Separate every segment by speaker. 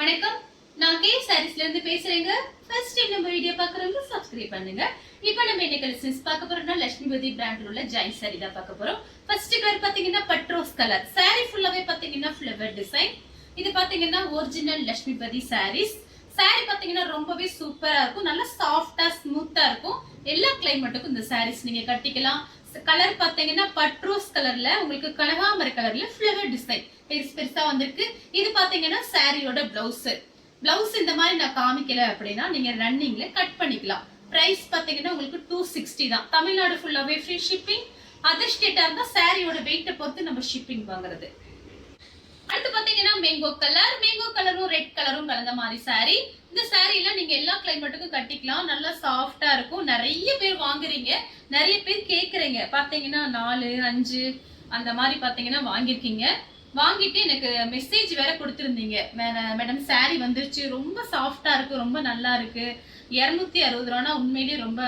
Speaker 1: வணக்கம், நான் கே சாரீஸ்ல இருந்து பேசுறேங்க. ஃபர்ஸ்ட் டைம் நம்ம வீடியோ பார்க்கறவங்க சப்ஸ்கிரைப் பண்ணுங்க. இப்போ நம்ம என்ன கலெக்ஷன்ஸ் பார்க்க போறோம்னா லட்சுமிபதி பிராண்ட்ல உள்ள ஜாயின் சாரி தான் பார்க்க போறோம். ஃபர்ஸ்ட் கலர் பாத்தீங்கன்னா பட்ரோஸ் கலர். சாரி ஃபுல்லாவே பாத்தீங்கன்னா ஃப்ளவர் டிசைன். இது பாத்தீங்கன்னா ஒரிஜினல் லட்சுமிபதி சாரீஸ். சாரி பாத்தீங்கன்னா ரொம்பவே சூப்பரா இருக்கும், நல்லா சாஃப்டா ஸ்மூத்தா இருக்கும். எல்லா கிளைமேட்டுக்கும் இந்த சாரீஸ் நீங்க கட்டிக்கலாம். கலர் பாத்தீங்கன்னா பட்ரோஸ் கலர்ல உங்களுக்கு கனகாமர கலர்ல ஃப்ளவர் டிசைன் பெருசா வந்திருக்கு. இது பாத்தீங்கன்னா சாரியோட பிளவுஸ் இந்த மாதிரி நான் காமிக்கல அப்படின்னா நீங்க ரன்னிங்ல கட் பண்ணிக்கலாம். பிரைஸ் பாத்தீங்கன்னா உங்களுக்கு 260 தான். தமிழ்நாடு ஃபுல்லாவே ஃப்ரீ ஷிப்பிங். அதர் ஸ்டேட்டா இருந்தா சாரியோட வெயிட்டை பொறுத்து நம்ம ஷிப்பிங் வாங்குறது. அடுத்து பாத்தீங்கன்னா மேங்கோ கலரும் ரெட் கலரும் கலந்த மாதிரி சாரி. இந்த சாரி எல்லாம் நீங்க எல்லா கிளைமேட்டுக்கும் கட்டிக்கலாம். நல்லா சாஃப்டா இருக்கும். நிறைய பேர் வாங்குறீங்க, நிறைய பேர் கேக்குறீங்க. பாத்தீங்கன்னா 4, 5 அந்த மாதிரி பாத்தீங்கன்னா வாங்கிருக்கீங்க. வாங்கிட்டு எனக்கு மெசேஜ் வேற கொடுத்துருந்தீங்க, மேடம் சாரி வந்துருச்சு, ரொம்ப சாஃப்டா இருக்கு, ரொம்ப நல்லா இருக்கு, 260 ரூபானா உண்மையிலேயே ரொம்ப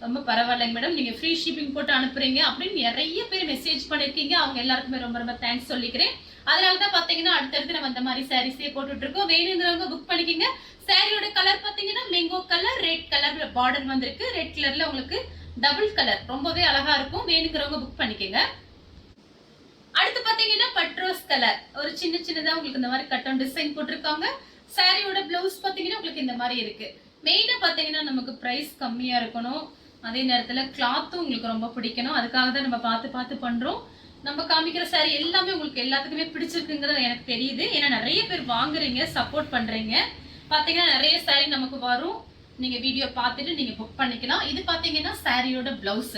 Speaker 1: ரொம்ப பரவாயில்லைங்க மேடம், நீங்க ஃப்ரீ ஷிப்பிங் போட்டு அனுப்புறீங்க அப்படின்னு நிறைய பேர் மெசேஜ் பண்ணிருக்கீங்க. அவங்க எல்லாருக்குமே ரொம்ப ரொம்ப தேங்க்ஸ் சொல்லிக்கிறேன். அதனாலதான் பாத்தீங்கன்னா அடுத்தடுத்து நம்ம இந்த மாதிரி சாரீஸே போட்டுட்டு இருக்கோம். வேணுங்கிறவங்க புக் பண்ணிக்கோங்க. சாரியோட கலர் பாத்தீங்கன்னா mango colour, red colour border வந்திருக்கு. ரெட் கலர்ல உங்களுக்கு டபுள் கலர் ரொம்பவே அழகா இருக்கும். வேணுங்கிறவங்க புக் பண்ணிக்கோங்க. அடுத்து பாத்தீங்கன்னா பட்ரோஸ் கலர், ஒரு சின்னதா உங்களுக்கு இந்த மாதிரி கட்டன் டிசைன் போட்டிருக்காங்க. சாரியோட பிளவுஸ் பாத்தீங்கன்னா உங்களுக்கு இந்த மாதிரி இருக்கு. மெயினா பாத்தீங்கன்னா நமக்கு பிரைஸ் கம்மியா இருக்கணும், அதே நேரத்துல கிளாத்தும் உங்களுக்கு ரொம்ப பிடிக்கணும். அதுக்காக தான் நம்ம பார்த்து பண்றோம். நம்ம காமிக்கிற சாரி எல்லாமே உங்களுக்கு எல்லாத்துக்குமே பிடிச்சிருக்குங்கிறது எனக்கு தெரியுது. ஏன்னா நிறைய பேர் வாங்குறீங்க, சப்போர்ட் பண்றீங்க. பாத்தீங்கன்னா நிறைய சாரி நமக்கு வரும். நீங்க வீடியோ பார்த்துட்டு நீங்க புக் பண்ணிக்கலாம். இது பாத்தீங்கன்னா சாரியோட பிளவுஸ்.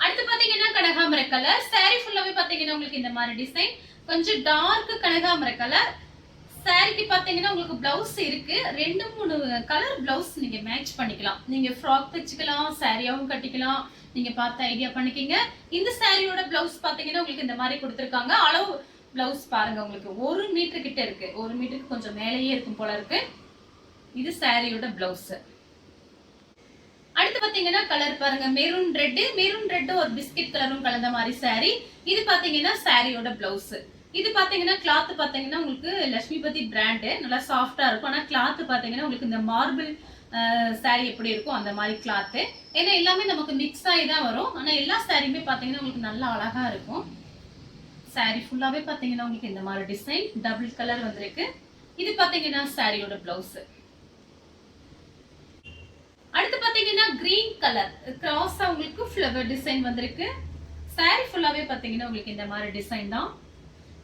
Speaker 1: அடுத்து பாத்தீங்கன்னா கனகாமர கலர். சாரி ஃபுல்லாவே பாத்தீங்கன்னா உங்களுக்கு இந்த மாதிரி டிசைன், கொஞ்சம் டார்க் கனகாமர கலர். சாரிக்கு பாத்தீங்கன்னா உங்களுக்கு பிளவுஸ் இருக்கு. 2-3 கலர் பிளவுஸ் நீங்க மேட்ச் பண்ணிக்கலாம். நீங்க ஃப்ராக் தைச்சுக்கலாம், சாரியாவும் கட்டிக்கலாம். நீங்க பார்த்து ஐடியா பண்ணிக்கங்க. இந்த சாரியோட பிளவுஸ் பாத்தீங்கன்னா உங்களுக்கு இந்த மாதிரி கொடுத்திருக்காங்க. அளவு பிளவுஸ் பாருங்க, உங்களுக்கு 1 மீட்டர் கிட்ட இருக்கு. 1 மீட்டருக்கு கொஞ்சம் மேலேயே இருக்கும் போல இருக்கு. இது சாரியோட பிளவுஸ். அடுத்து பாத்தீங்கன்னா கலர் பாருங்க, மெரூன் ரெட் ஒரு பிஸ்கட் கலரும் கலந்த மாதிரி சாரி. இது பாத்தீங்கன்னா சாரியோட பிளவுஸ். இது பாத்தீங்கன்னா கிளாத் பாத்தீங்கன்னா உங்களுக்கு லட்சுமிபதி பிராண்ட், நல்லா சாஃப்டா இருக்கும். ஆனா கிளாத் பாத்தீங்கன்னா உங்களுக்கு இந்த மார்பிள் சாரி எப்படி இருக்கும் அந்த மாதிரி கிளாத். ஏன்னா எல்லாமே நமக்கு மிக்ஸ் ஆகி தான் வரும். ஆனா எல்லா சாரியுமே பாத்தீங்கன்னா உங்களுக்கு நல்லா அழகா இருக்கும். சாரி ஃபுல்லாவே பாத்தீங்கன்னா உங்களுக்கு இந்த மாதிரி டிசைன் டபுள் கலர் வந்திருக்கு. இது பாத்தீங்கன்னா சாரியோட பிளவுஸ். அடுத்து பாத்தீங்கன்னா கிரீன் கலர் கிராஸா உங்களுக்கு ஃப்ளவர் டிசைன் வந்திருக்கு. சாரி ஃபுல்லாவே பாத்தீங்கன்னா உங்களுக்கு இந்த மாதிரி டிசைன் தான்.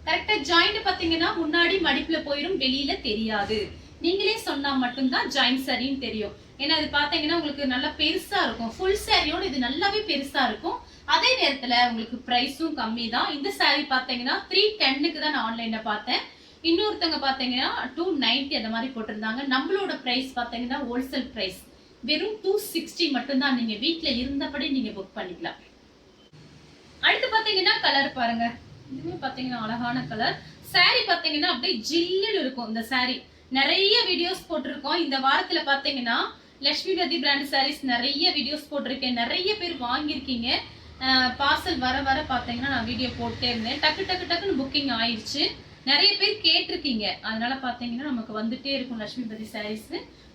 Speaker 1: கரெக்டா ஜாயிண்ட் பாத்தீங்கன்னா முன்னாடி மடிப்புல போயிடும், வெளியில தெரியாது. நீங்களே சொன்னா மட்டும்தான் ஜாயிண்ட் சாரின்னு தெரியும். ஏன்னா இது பாத்தீங்கன்னா உங்களுக்கு நல்லா பெருசா இருக்கும். ஃபுல் சாரியோட இது நல்லாவே பெருசா இருக்கும். அதே நேரத்துல உங்களுக்கு பிரைஸும் கம்மி தான். இந்த சாரி பாத்தீங்கன்னா 310க்கு தான் நான் ஆன்லைன்ல பார்த்தேன். இன்னொருத்தவங்க பாத்தீங்கன்னா 290 அந்த மாதிரி போட்டிருந்தாங்க. நம்மளோட பிரைஸ் பாத்தீங்கன்னா ஹோல்சேல் பிரைஸ் வெறும் 260 மட்டும்தான். நீங்க வீட்டுல இருந்தபடி நீங்க புக் பண்ணிக்கலாம். அடுத்து பாத்தீங்கன்னா கலர் பாருங்க, இதுவுமே பாத்தீங்கன்னா அழகான கலர். சாரி பாத்தீங்கன்னா அப்படியே ஜில்லுன்னு இருக்கும். இந்த சாரி நிறைய வீடியோஸ் போட்டிருக்கோம். இந்த வாரத்துல பாத்தீங்கன்னா லட்சுமிபதி பிராண்ட் சாரீஸ் நிறைய வீடியோஸ் போட்டிருக்கேன். நிறைய பேர் வாங்கியிருக்கீங்க. பார்சல் வர பாத்தீங்கன்னா நான் வீடியோ போட்டே இருந்தேன். டக்குன்னு புக்கிங் ஆயிடுச்சு. நிறைய பேர் கேட்டிருக்கீங்க. அதனால பாத்தீங்கன்னா நமக்கு வந்துட்டே இருக்கும் லட்சுமிபதி சாரீஸ்.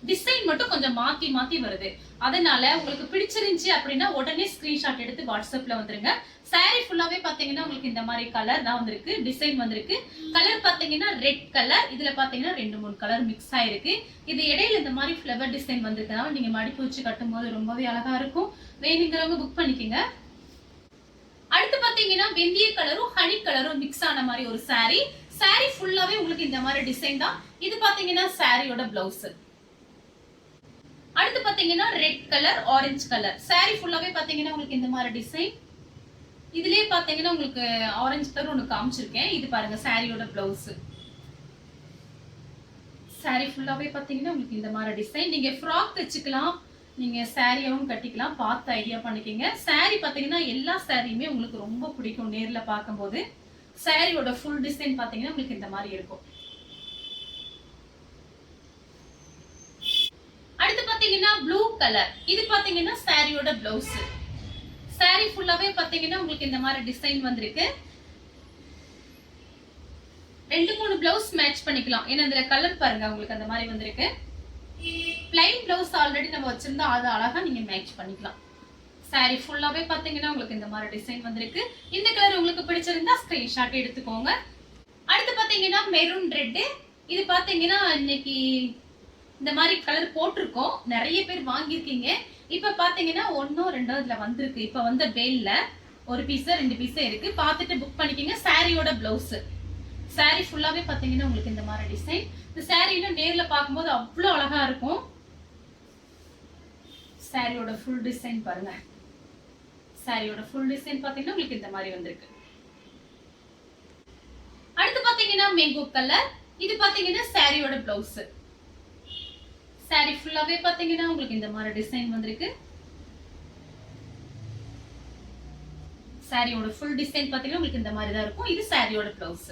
Speaker 1: டிசைன் மட்டும் கொஞ்சம் மாத்தி வருது. அதனால உங்களுக்கு பிடிச்சிருந்துச்சு அப்படின்னா உடனே ஸ்கிரீன்ஷாட் எடுத்து வாட்ஸ்அப்ல வந்துருங்க. சாரி ஃபுல்லாவே பாத்தீங்கன்னா உங்களுக்கு இந்த மாதிரி கலர் தான் வந்திருக்கு, டிசைன் வந்திருக்கு. கலர் பாத்தீங்கன்னா ரெட் கலர். இதுல பாத்தீங்கன்னா 2-3 கலர் மிக்ஸ் ஆயிருக்கு. இது இடையில இந்த மாதிரி ஃப்ளவர் டிசைன் வந்திருக்கனால நீங்க மடிப்பு வச்சு கட்டும் போது ரொம்பவே அழகா இருக்கும். வேணுங்கிறவங்க புக் பண்ணிக்கோங்க. அடுத்து பாத்தீங்கன்னா வெந்தய கலரும் ஹனி கலரும் மிக்ஸ் ஆன மாதிரி ஒரு சாரி. சாரி ஃபுல்லாவே உங்களுக்கு இந்த மாதிரி டிசைன் தான். இது பாத்தீங்கன்னா சாரியோட பிளவுஸ். அடுத்து பாத்தீங்கன்னா red colour, orange colour. Sorry ஃபுல்லாவே பாத்தீங்கன்னா உங்களுக்கு இந்த மாதிரி டிசைன். இதுலயே பாத்தீங்கன்னா உங்களுக்கு ஆரஞ்சு கலர் ஒண்ணு காமிச்சிருக்கேன். இது பாருங்க சாரியோட பிளவுஸ். சாரி ஃபுல்லாவே பாத்தீங்கன்னா உங்களுக்கு இந்த மாதிரி டிசைன். நீங்க ஃப்ராக் தைச்சுக்கலாம், நீங்க சாரியாவும் கட்டிக்கலாம். பார்த்து ஐடியா பண்ணிக்கங்க. சாரி பாத்தீங்கன்னா எல்லா சாரியுமே உங்களுக்கு ரொம்ப பிடிக்கும் நேர்ல பார்க்கும்போது. சாரியோட ஃபுல் டிசைன் பாத்தீங்கன்னா உங்களுக்கு இந்த மாதிரி இருக்கும். அடுத்து பாத்தீங்கன்னா ப்ளூ கலர். இது பாத்தீங்கன்னா சாரியோட பிளவுஸ். சாரி ஃபுல்லாவே பாத்தீங்கன்னா உங்களுக்கு இந்த மாதிரி டிசைன் வந்திருக்கு. 2 3 பிளவுஸ் மேட்ச் பண்ணிக்கலாம். ஏன்னா இதுல கலர் பாருங்க உங்களுக்கு அந்த மாதிரி வந்திருக்கு. பிளைன் பிளவுஸ் ஆல்ரெடி நம்ம வச்சிருந்தா அது அழகா நீங்க மேட்ச் பண்ணிக்கலாம். saree ஃபுல்லாவே பாத்தீங்கன்னா உங்களுக்கு இந்த மாதிரி டிசைன் வந்திருக்கு. இந்த கலர் உங்களுக்கு பிடிச்சிருந்தா ஸ்கிரீன்ஷாட் எடுத்துக்கோங்க. அடுத்து பாத்தீங்கன்னா மெரூன் ரெட். இது பாத்தீங்கன்னா இன்னைக்கு இந்த மாதிரி கலர் போட்டிருக்கோம். நிறைய பேர் வாங்கியிருக்கீங்க. இப்ப பாத்தீங்கன்னா 1 2 இதுல வந்திருக்கு. இப்ப வந்த பேல்ல ஒரு பீஸ் 2 பீஸ் இருக்கு. பார்த்துட்டு புக் பண்ணிக்கங்க. சாரியோட பிளவுஸ். saree ஃபுல்லாவே பாத்தீங்கன்னா உங்களுக்கு இந்த மாதிரி டிசைன். இந்த சாரியில நேர்ல பார்க்கும்போது அவ்வளவு அழகா இருக்கும். சாரியோட ஃபுல் டிசைன் பாருங்க. சாரியோட ஃபுல் டிசைன் பாத்தீங்கன்னா உங்களுக்கு இந்த மாதிரி வந்திருக்கு. அடுத்து பாத்தீங்கன்னா மேங்கோ கலர். இது பாத்தீங்கன்னா சாரியோட பிளவுஸ். saree ஃபுல்லாவே பாத்தீங்கன்னா உங்களுக்கு இந்த மாதிரி டிசைன் வந்திருக்கு. சாரியோட ஃபுல் டிசைன் பாத்தீங்கன்னா உங்களுக்கு இந்த மாதிரி தான் இருக்கும். இது சாரியோட பிளவுஸ்.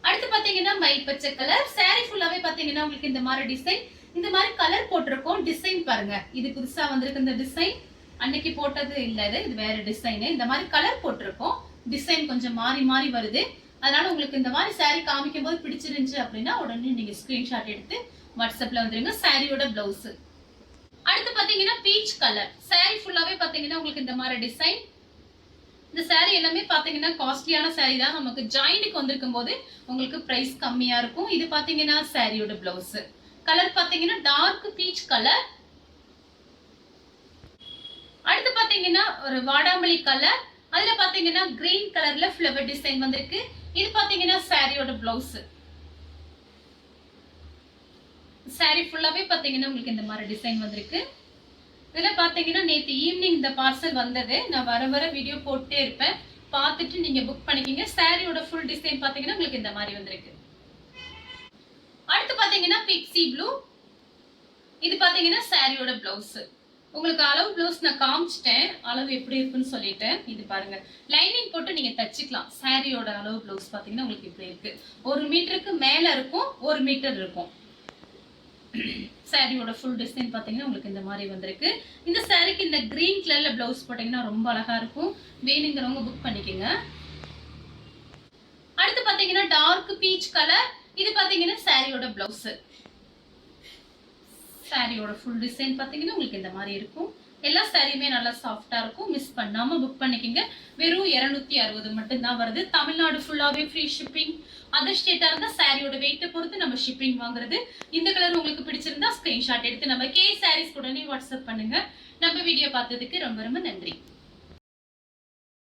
Speaker 1: அடுத்து பாத்தீங்கன்னா மயில் பச்சை கலர். saree ஃபுல்லாவே பாத்தீங்கன்னா உங்களுக்கு இந்த மாதிரி டிசைன். இந்த மாதிரி கலர் போட்டிருக்கோம். டிசைன் பாருங்க. இது புதுசா வந்திருக்கு இந்த டிசைன். அன்னைக்கு போட்டது இல்ல இது வேற டிசைன். இந்த மாதிரி கலர் போட்டிருக்கோம். டிசைன் கொஞ்சம் மாறி மாறி வருது. அதனால உங்களுக்கு இந்த மாதிரி saree காமிக்கும் போது பிடிச்சிருந்துச்சு அப்படின்னா உடனே நீங்க ஸ்கிரீன்ஷாட் எடுத்து வாட்ஸ்அப்ல வந்துருங்க. சாரியோட பிளவுஸ். அடுத்து பாத்தீங்கன்னா பீச் கலர். saree ஃபுல்லாவே பாத்தீங்கன்னா உங்களுக்கு இந்த மாதிரி டிசைன். இந்த saree எல்லாமே பாத்தீங்கன்னா காஸ்ட்லியான saree தான். நமக்கு ஜாயின்ட்க்கு வந்திருக்கும் போது உங்களுக்கு பிரைஸ் கம்மியா இருக்கும். இது பாத்தீங்கன்னா சாரியோட பிளவுஸ். கலர் பாத்தீங்கன்னா டார்க் பீச் கலர். அடுத்து பாத்தீங்கன்னா ஒரு வாடாமல்லி கலர். அதுல பாத்தீங்கன்னா கிரீன் கலர்ல ஃப்ளவர் டிசைன் வந்திருக்கு. இது பாத்தீங்கன்னா சாரியோட பிளவுஸ். saree ஃபுல்லாவே பாத்தீங்கன்னா உங்களுக்கு இந்த மாதிரி டிசைன் வந்திருக்கு. இதுல பாத்தீங்கன்னா நேத்து ஈவினிங் இந்த பார்சல் வந்தது. நான் வர வீடியோ போட்டே இருப்பேன். பார்த்துட்டு நீங்க புக் பண்ணிக்கங்க. சாரியோட ஃபுல் டிசைன் பாத்தீங்கன்னா உங்களுக்கு இந்த மாதிரி வந்திருக்கு. அடுத்து பாத்தீங்கன்னா பிக்ஸி ப்ளூ. இது பாத்தீங்கன்னா சாரியோட பிளவுஸ். உங்களுக்கு அளவு பிளவுஸ் நான் காமிச்சிட்டேன். அளவு எப்படி இருக்குன்னு சொல்லிட்டேன். இது பாருங்க. லைனிங் போட்டு நீங்க தச்சுக்கலாம். சாரியோட அளவு பிளவுஸ் பாத்தீங்கன்னா உங்களுக்கு இப்படி இருக்கு. 1 மீட்டருக்கு மேல இருக்கும். 1 மீட்டர் இருக்கும். சாரியோட ஃபுல் டிசைன் பாத்தீங்கன்னா உங்களுக்கு இந்த மாதிரி வந்திருக்கு. இந்த சாரிக்கு இந்த கிரீன் கலர்ல பிளவுஸ் போட்டீங்கன்னா ரொம்ப அழகா இருக்கும். வேணுங்கிறவங்க புக் பண்ணிக்கோங்க. அடுத்து பாத்தீங்கன்னா டார்க் பீச் கலர். இது பாத்தீங்கன்னா சாரியோட பிளவுஸ். சாரியோட ஃபுல் டிசைன் பாத்தீங்கன்னா உங்களுக்கு இந்த மாதிரி இருக்கும். எல்லா சாரியுமே நல்லா சாஃப்டா இருக்கும். மிஸ் பண்ணாம புக் பண்ணிக்கங்க. வெறும் 260 மட்டும் தான் வருது. தமிழ்நாடு ஃபுல்லாவே ஃப்ரீ ஷிப்பிங். அதர் ஸ்டேட்டா இருந்தா சாரியோட வெயிட்டை பொறுத்து நம்ம ஷிப்பிங் வாங்குறது. இந்த கலர் உங்களுக்கு பிடிச்சிருந்தா ஸ்கிரீன்ஷாட் எடுத்து நம்ம கே சாரீஸ் உடனே வாட்ஸ்அப் பண்ணுங்க. நம்ம வீடியோ பார்த்ததுக்கு ரொம்ப ரொம்ப நன்றி.